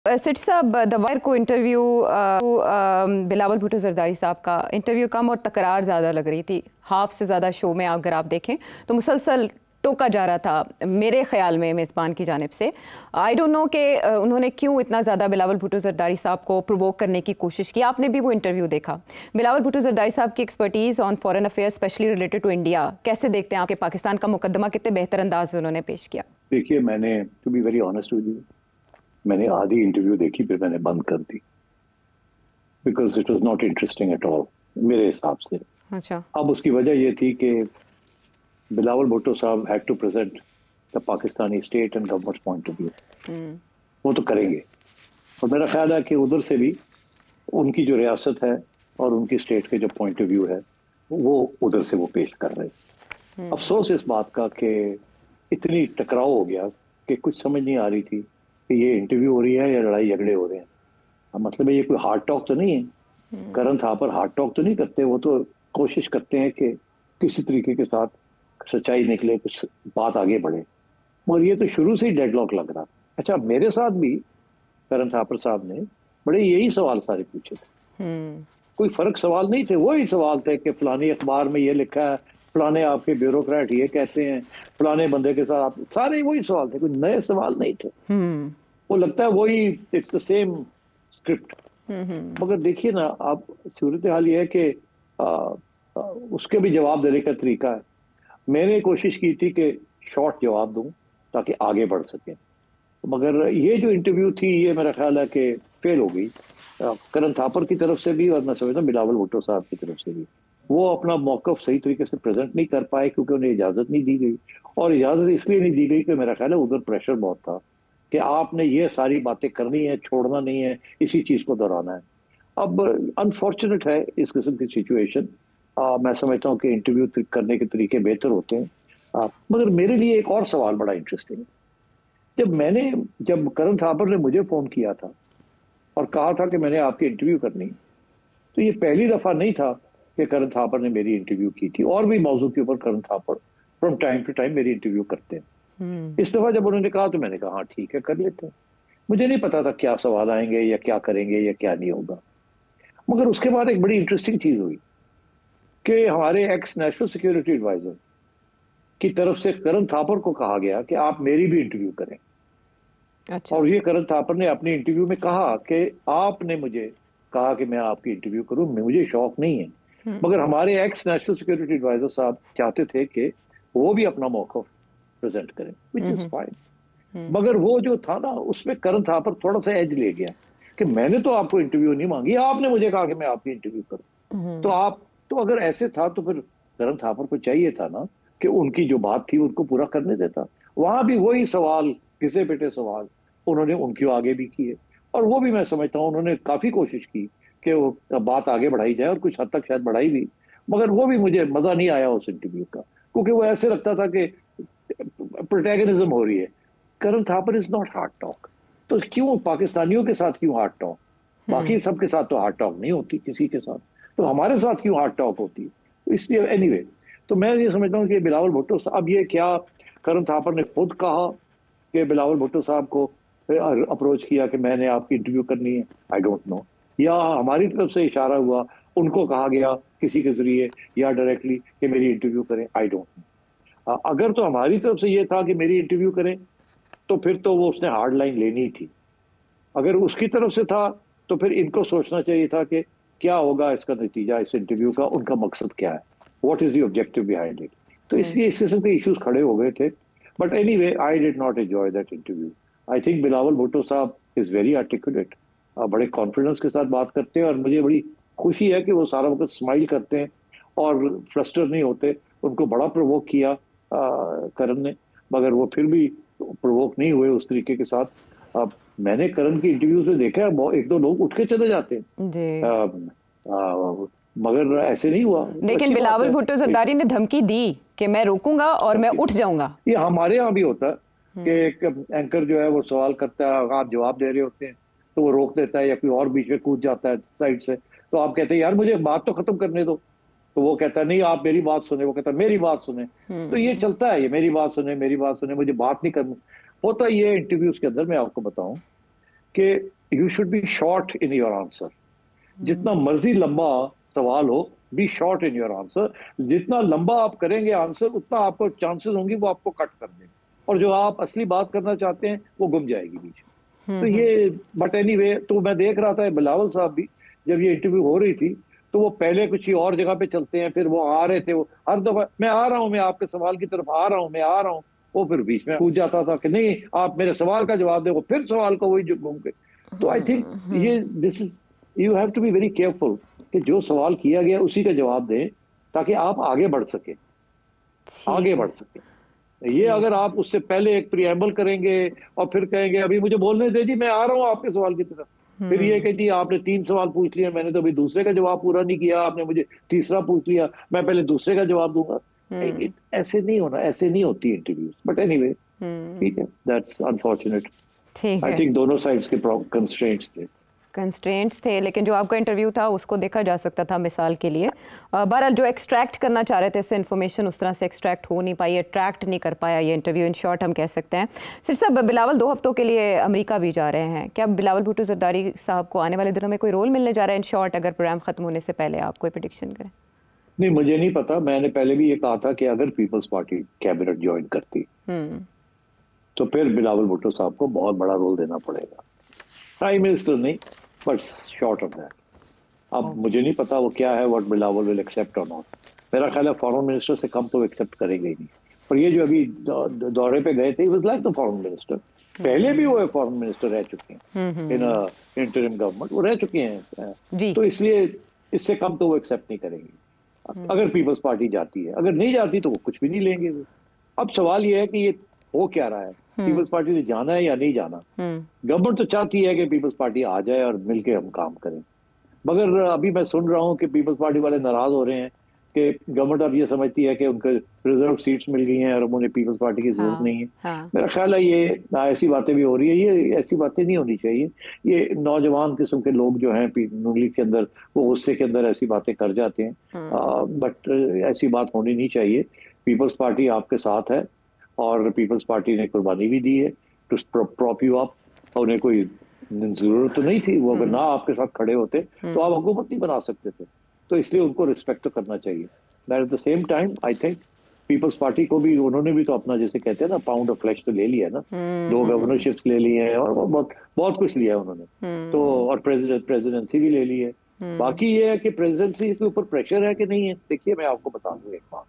City साहब, the wire को interview Bilawal Bhutto Zardari साहब का इंटरव्यू कम और तकरार ज़्यादा लग रही थी। हाफ से ज़्यादा शो में अगर आप देखें तो मुसलसल टोका जा रहा था मेरे ख्याल में मेज़बान की जानिब से। आई डोंट नो कि उन्होंने क्यों इतना ज़्यादा बिलावल भुट्टो जरदारी साहब को प्रोवोक करने की कोशिश की। आपने भी वो इंटरव्यू देखा। बिलावल भुट्टो जरदारी साहब की expertise on foreign affairs specially related to India कैसे देखते हैं आपके? पाकिस्तान का मुकदमा कितने बेहतर अंदाज में उन्होंने पेश किया? देखिए, मैंने to be very honest with you, मैंने आधी इंटरव्यू देखी फिर मैंने बंद कर दी because it was not interesting at all मेरे हिसाब से। अच्छा। अब उसकी वजह ये थी कि बिलावल भुट्टो साहब had to present the Pakistani state and government point of view. वो तो करेंगे और मेरा ख्याल है कि उधर से भी उनकी जो रियासत है और उनकी स्टेट के जो पॉइंट ऑफ व्यू है वो उधर से वो पेश कर रहे। अफसोस इस बात का कि इतनी टकराव हो गया कि कुछ समझ नहीं आ रही थी कि ये इंटरव्यू हो रही है या लड़ाई झगड़े हो रहे हैं। मतलब ये कोई हार्ड टॉक तो नहीं है। करण थापर हार्ड टॉक तो नहीं करते, वो तो कोशिश करते हैं कि किसी तरीके के साथ सच्चाई निकले, कुछ बात आगे बढ़े। मगर ये तो शुरू से ही डेडलॉक लग रहा। अच्छा, मेरे साथ भी करण थापर साहब ने बड़े यही सवाल सारे पूछे थे। कोई फर्क सवाल नहीं थे, वही सवाल थे कि फलानी अखबार में ये लिखा है, फलाने आपके ब्यूरोक्रेट ये कहते हैं, फलाने बंदे के साथ आप, सारे वही सवाल थे, कोई नए सवाल नहीं थे। वो लगता है वही इट्स द सेम स्क्रिप्ट। मगर देखिए ना, आप सूरत हाल ये है कि उसके भी जवाब देने का तरीका है। मैंने कोशिश की थी कि शॉर्ट जवाब दूं ताकि आगे बढ़ सके, मगर ये जो इंटरव्यू थी ये मेरा ख्याल है कि फेल हो गई करण थापर की तरफ से भी और मैं समझता हूं बिलावल भुट्टो साहब की तरफ से भी। वो अपना मौकफ सही तरीके से प्रेजेंट नहीं कर पाए क्योंकि उन्हें इजाजत नहीं दी गई। और इजाजत इसलिए नहीं दी गई कि मेरा ख्याल है उधर प्रेशर बहुत था कि आपने ये सारी बातें करनी है, छोड़ना नहीं है, इसी चीज को दोहराना है। अब अनफॉर्चुनेट है इस किस्म की सिचुएशन। मैं समझता हूँ कि इंटरव्यू करने के तरीके बेहतर होते हैं। मगर मेरे लिए एक और सवाल बड़ा इंटरेस्टिंग है। जब करण थापर ने मुझे फोन किया था और कहा था कि मैंने आपकी इंटरव्यू करनी, तो ये पहली दफा नहीं था कि करण थापर ने मेरी इंटरव्यू की थी। और भी मौजू के ऊपर Karan Thapar from time to time मेरी इंटरव्यू करते हैं। इस दफा जब उन्होंने कहा तो मैंने कहा हाँ ठीक है, कर लेते हैं। मुझे नहीं पता था क्या सवाल आएंगे या क्या करेंगे या क्या नहीं होगा। मगर उसके बाद एक बड़ी इंटरेस्टिंग चीज हुई कि हमारे एक्स नेशनल सिक्योरिटी एडवाइजर की तरफ से करण थापर को कहा गया कि आप मेरी भी इंटरव्यू करें। अच्छा। और ये करण थापर ने अपनी इंटरव्यू में कहा कि आपने मुझे कहा कि मैं आपकी इंटरव्यू करूं, मुझे शौक नहीं है। मगर हमारे एक्स नेशनल सिक्योरिटी एडवाइजर साहब चाहते थे कि वो भी अपना मौका प्रेजेंट करें, व्हिच इज फाइन। मगर वो जो था ना, उसमें करण थापर थोड़ा सा एज ले गया कि मैंने तो आपको इंटरव्यू नहीं मांगी, आपने मुझे कहा कि मैं आपकी इंटरव्यू करूं। तो अगर ऐसे था तो फिर करण थापर को चाहिए था ना कि उनकी जो बात थी उनको पूरा करने देता। वहां भी वही सवाल, घिसे पिटे सवाल उन्होंने उनकी आगे भी किए और वो भी मैं समझता हूँ उन्होंने काफी कोशिश की कि वो बात आगे बढ़ाई जाए और कुछ हद तक शायद बढ़ाई भी। मगर वो भी मुझे मजा नहीं आया उस इंटरव्यू का, क्योंकि वो ऐसे लगता था कि प्रोटैगनिज्म हो रही है। Karan Thapar is not hard talk, तो क्यों पाकिस्तानियों के साथ क्यों हार्ड टॉक? बाकी सबके साथ तो हार्ड टॉक नहीं होती किसी के साथ, तो हमारे साथ क्यों हार्ड टॉक होती है? इसलिए एनीवे, तो मैं ये समझता हूँ कि बिलावल भुट्टो, अब ये क्या करण थापर ने खुद कहा कि बिलावल भुट्टो साहब को अप्रोच किया कि मैंने आपकी इंटरव्यू करनी है, आई डोंट नो, या हमारी तरफ से इशारा हुआ, उनको कहा गया किसी के जरिए या डायरेक्टली कि मेरी इंटरव्यू करें, आई डोंट नो। अगर तो हमारी तरफ से ये था कि मेरी इंटरव्यू करें तो फिर तो वो उसने हार्ड लाइन लेनी थी। अगर उसकी तरफ से था तो फिर इनको सोचना चाहिए था कि क्या होगा इसका नतीजा, इस इंटरव्यू का, उनका मकसद क्या है, what is the objective behind it. तो इसलिए इस किस्म के इश्यूज खड़े हो गए थे। But anyway, I did not enjoy that interview. I think Bilawal Bhutto साहब इज वेरी आर्टिकुलेट, बड़े कॉन्फिडेंस के साथ बात करते हैं और मुझे बड़ी खुशी है कि वो सारा वक्त स्माइल करते हैं और फ्रस्टर नहीं होते। उनको बड़ा प्रोवोक किया करण ने, मगर वो फिर भी प्रोवोक नहीं हुए उस तरीके के साथ। अब मैंने करण की इंटरव्यू से देखा है एक दो लोग उठ के चले जाते हैं, मगर ऐसे नहीं हुआ। लेकिन बिलावल भुट्टो जरदारी ने धमकी दी कि मैं रोकूंगा और मैं उठ जाऊंगा। ये हमारे यहाँ भी होता है कि एक एंकर जो है वो सवाल करता है, आप जवाब दे रहे होते हैं तो वो रोक देता है या कोई और बीच में कूद जाता है साइड से, तो आप कहते हैं यार मुझे बात तो खत्म करने दो, तो वो कहता है नहीं आप मेरी बात सुने, वो कहता है मेरी बात सुने। तो ये चलता है, ये मेरी बात सुने, मेरी बात सुने, मुझे बात नहीं करनी। होता ये इंटरव्यूज के अंदर, मैं आपको बताऊं कि you should be short in your answer. जितना मर्जी लंबा सवाल हो, be short in your answer. जितना लंबा आप करेंगे आंसर, उतना आपको चांसेस होंगे वो आपको कट कर दें, और जो आप असली बात करना चाहते हैं वो गुम जाएगी बीच में। तो ये बट एनीवे, तो मैं देख रहा था बिलावल साहब भी जब ये इंटरव्यू हो रही थी, तो वो पहले कुछ ही और जगह पे चलते हैं, फिर वो आ रहे थे, वो हर दफा मैं आ रहा हूँ, मैं आपके सवाल की तरफ आ रहा हूँ, मैं आ रहा हूँ, वो फिर बीच में पूछ जाता था कि नहीं आप मेरे सवाल का जवाब दे, फिर सवाल को वही जो घूम के। तो आई थिंक ये this is, you have to be very careful कि जो सवाल किया गया उसी का जवाब दें, ताकि आप आगे बढ़ सके, आगे बढ़ सके। ये अगर आप उससे पहले एक प्रिएम्बल करेंगे और फिर कहेंगे अभी मुझे बोलने दे जी, मैं आ रहा हूँ आपके सवाल की तरफ, फिर ये कहती आपने 3 सवाल पूछ लिए, मैंने तो अभी दूसरे का जवाब पूरा नहीं किया, आपने मुझे तीसरा पूछ लिया, मैं पहले दूसरे का जवाब दूंगा। ऐसे नहीं होना, ऐसे नहीं होती इंटरव्यूज। बट एनीवे, ठीक है, दैट्स अनफॉर्चुनेट। आई थिंक दोनों साइड्स के कंस्ट्रेंट्स थे, लेकिन जो आपका इंटरव्यू था उसको देखा जा सकता था मिसाल के लिए। बहरहाल जो एक्सट्रैक्ट करना चाह रहे थे इससे इन्फॉर्मेशन उस तरह से एक्सट्रैक्ट हो नहीं पाई, अट्रैक्ट नहीं कर पाया ये इंटरव्यू, इन शॉर्ट हम कह सकते हैं। सिर्फ साहब, बिलावल 2 हफ्तों के लिए अमेरिका भी जा रहे हैं, क्या बिलावल भुट्टो जरदारी साहब को आने वाले दिनों में कोई रोल मिलने जा रहा है इन शॉर्ट, अगर प्रोग्राम खत्म होने से पहले आप कोई प्रेडिक्शन करें? नहीं, मुझे नहीं पता। मैंने पहले भी ये कहा था कि अगर पीपल्स पार्टी कैबिनेट ज्वाइन करती तो फिर बिलावल भुट्टो साहब को बहुत बड़ा रोल देना पड़ेगा, प्राइम मिनिस्टर नहीं, बट शॉर्ट ऑफ दैट। अब मुझे नहीं पता वो क्या है, व्हाट बिलावल विल एक्सेप्ट और नॉट। मेरा ख्याल है फॉरेन मिनिस्टर से कम तो एक्सेप्ट करेंगे ही नहीं। और ये जो अभी दौरे पे गए थे, was like the foreign minister. पहले भी वो फॉरेन मिनिस्टर रह चुके हैं इन इंटरिम गवर्नमेंट, वो रह चुके हैं, तो इसलिए इससे कम तो वो एक्सेप्ट नहीं करेंगे अगर पीपल्स पार्टी जाती है। अगर नहीं जाती तो वो कुछ भी नहीं लेंगे वो। अब सवाल ये है कि ये हो क्या रहा है, पीपल्स पार्टी ने जाना है या नहीं जाना। गवर्नमेंट तो चाहती है कि पीपल्स पार्टी आ जाए और मिलके हम काम करें, मगर अभी मैं सुन रहा हूं कि पीपल्स पार्टी वाले नाराज हो रहे हैं कि गवर्नमेंट अब ये समझती है कि उनको रिजर्व सीट्स मिल गई हैं और अब उन्हें पीपल्स पार्टी की जरूरत नहीं है। मेरा ख्याल है ये ऐसी बातें भी हो रही है, ये ऐसी बातें नहीं होनी चाहिए। ये नौजवान किस्म के लोग जो हैं नून लीग के अंदर, वो गुस्से के अंदर ऐसी बातें कर जाते हैं, बट ऐसी बात होनी नहीं चाहिए। पीपल्स पार्टी आपके साथ है और पीपल्स पार्टी ने कुर्बानी भी दी है टू प्रॉप यू अप। उन्हें कोई जरूरत तो नहीं थी, वो अगर ना आपके साथ खड़े होते तो आप हुकूमत नहीं बना सकते थे, तो इसलिए उनको रिस्पेक्ट तो करना चाहिए। But at the same time I think Peoples Party को भी, उन्होंने भी तो अपना, जैसे कहते हैं ना, पाउंड ऑफ फ्लैश तो ले लिया है ना, 2 गवर्नरशिप्स ले ली है और बहुत कुछ लिया है उन्होंने, तो और प्रेसिडेंसी भी ले ली है। बाकी ये है कि प्रेसिडेंसी के ऊपर प्रेशर है कि नहीं है। देखिए मैं आपको बता दूं एक बात,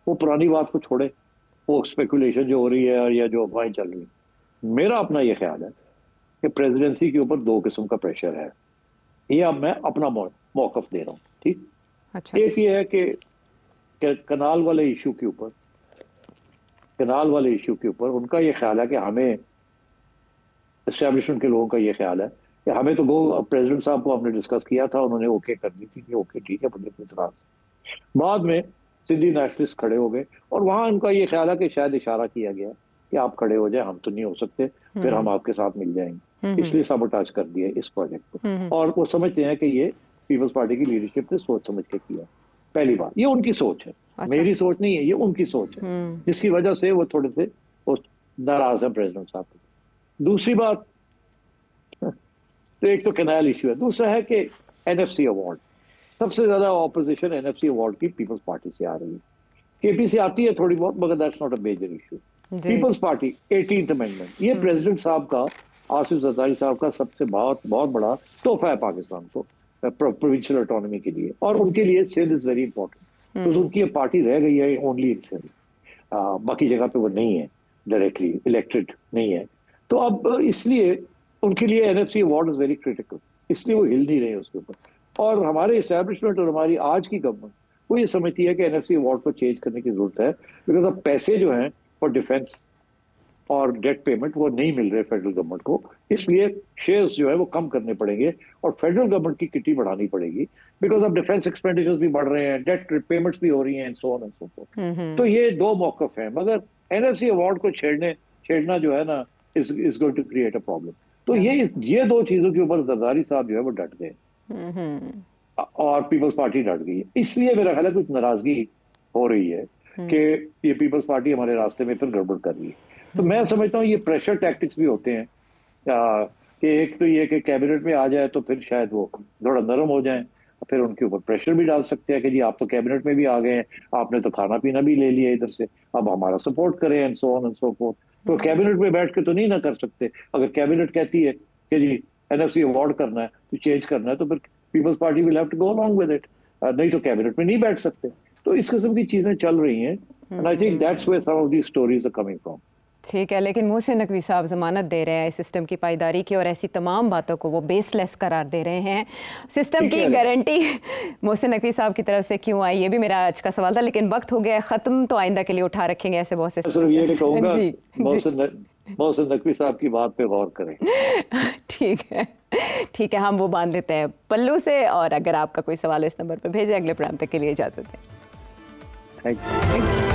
वो पुरानी बात को छोड़े, वो स्पेकुलेशन जो हो रही है या जो अफवाहें चल रही है, मेरा अपना ये ख्याल है कि प्रेसिडेंसी के ऊपर 2 किस्म का प्रेशर है। ये अब मैं अपना मौकफ दे रहा हूँ, ठीक। अच्छा। एक ये है कि कनाल वाले इशू के ऊपर उनका ये ख्याल है कि हमें, एस्टेब्लिशमेंट के लोगों का ये ख्याल है कि हमें तो प्रेसिडेंट साहब को हमने डिस्कस किया था, उन्होंने ओके कर दी थी कि ओके ठीक है, मुझे कोई इतराज। बाद में सिंधी नेशनलिस्ट खड़े हो गए और वहां उनका ये ख्याल है कि शायद इशारा किया गया कि आप खड़े हो जाए, हम तो नहीं हो सकते, फिर हम आपके साथ मिल जाएंगे, इसलिए सबोटाज कर दिया इस प्रोजेक्ट को। और वो समझते हैं कि ये पीपल्स पार्टी की लीडरशिप ने सोच समझ के किया। पहली बात, ये उनकी सोच है। अच्छा। मेरी सोच नहीं है, ये उनकी सोच है, जिसकी वजह से वो थोड़े से नाराज है प्रेसिडेंट साहब को। दूसरी बात, तो एक तो कैनाल इश्यू है, दूसरा है कि एनएफसी अवार्ड, सबसे ज्यादा ऑपोजिशन एनएफसी अवार्ड की पीपल्स पार्टी से आ रही है। केपी से आती है थोड़ी बहुत, मगर that's not a major issue. Peoples Party 18th amendment, ये प्रेसिडेंट साहब का, आसिफ जरदारी साहब का सबसे बहुत बड़ा तोहफा है पाकिस्तान को, प्रोविंशियल ऑटोनॉमी के लिए, और उनके लिए सिंध इज वेरी इंपॉर्टेंट। तो उनकी पार्टी रह गई है ओनली इन सिंध, बाकी जगह पे वो नहीं है, डायरेक्टली इलेक्टेड नहीं है। तो अब इसलिए उनके लिए NFC award is very critical, इसलिए वो हिल नहीं रहे उसके ऊपर। और हमारे इस्टेब्लिशमेंट और हमारी आज की गवर्नमेंट वो ये समझती है कि एनएफसी अवार्ड को चेंज करने की जरूरत है, बिकॉज अब पैसे जो हैं फॉर डिफेंस और डेट पेमेंट वो नहीं मिल रहे फेडरल गवर्नमेंट को, इसलिए शेयर्स जो है वो कम करने पड़ेंगे और फेडरल गवर्नमेंट की किटी बढ़ानी पड़ेगी, बिकॉज अब डिफेंस एक्सपेंडिचर्स भी बढ़ रहे हैं, डेट पेमेंट्स भी हो रही हैं, so on and so fourth. तो ये 2 मौकफ हैं, मगर एनएफसी अवार्ड को छेड़ना जो है ना is going to create a problem. तो ये 2 चीजों के ऊपर जरदारी साहब जो है वो डट गए और पीपल्स पार्टी डट गई। इसलिए मेरा ख्याल है कुछ नाराजगी हो रही है कि ये पीपल्स पार्टी हमारे रास्ते में फिर गड़बड़ कर रही है। तो मैं समझता हूँ ये प्रेशर टैक्टिक्स भी होते हैं कि एक तो ये कि कैबिनेट में आ जाए तो फिर शायद वो थोड़ा नरम हो जाए, फिर उनके ऊपर प्रेशर भी डाल सकते हैं कि जी आप तो कैबिनेट में भी आ गए हैं, आपने तो खाना पीना भी ले लिया इधर से, अब हमारा सपोर्ट करें and so on and so fourth. तो कैबिनेट में बैठ के तो नहीं ना कर सकते। अगर कैबिनेट कहती है कि जी एनएफसी अवॉर्ड करना है, तो चेंज करना है, तो फिर Peoples Party will have to go along with it, नहीं तो कैबिनेट में नहीं बैठ सकते। तो इस किस्म की चीजें चल रही हैं and I think that's where some of the stories are coming from. ठीक है, लेकिन मोहसिन नकवी साहब ज़मानत दे रहे हैं सिस्टम की पायदारी की और ऐसी तमाम बातों को वो बेसलेस करार दे रहे हैं। सिस्टम की गारंटी मोहसिन नकवी साहब की तरफ से क्यों आई, ये भी मेरा आज का सवाल था, लेकिन वक्त हो गया ख़त्म, तो आइंदा के लिए उठा रखेंगे ऐसे बहुत से। सिर्फ ये कहूँगा मोहसिन नकवी साहब की बात पे गौर करें। ठीक है, ठीक है, हम वो बांध लेते हैं पल्लू से, और अगर आपका कोई सवाल इस नंबर पर भेजें। अगले प्रोग्राम तक के लिए इजाज़त दें। Thank you.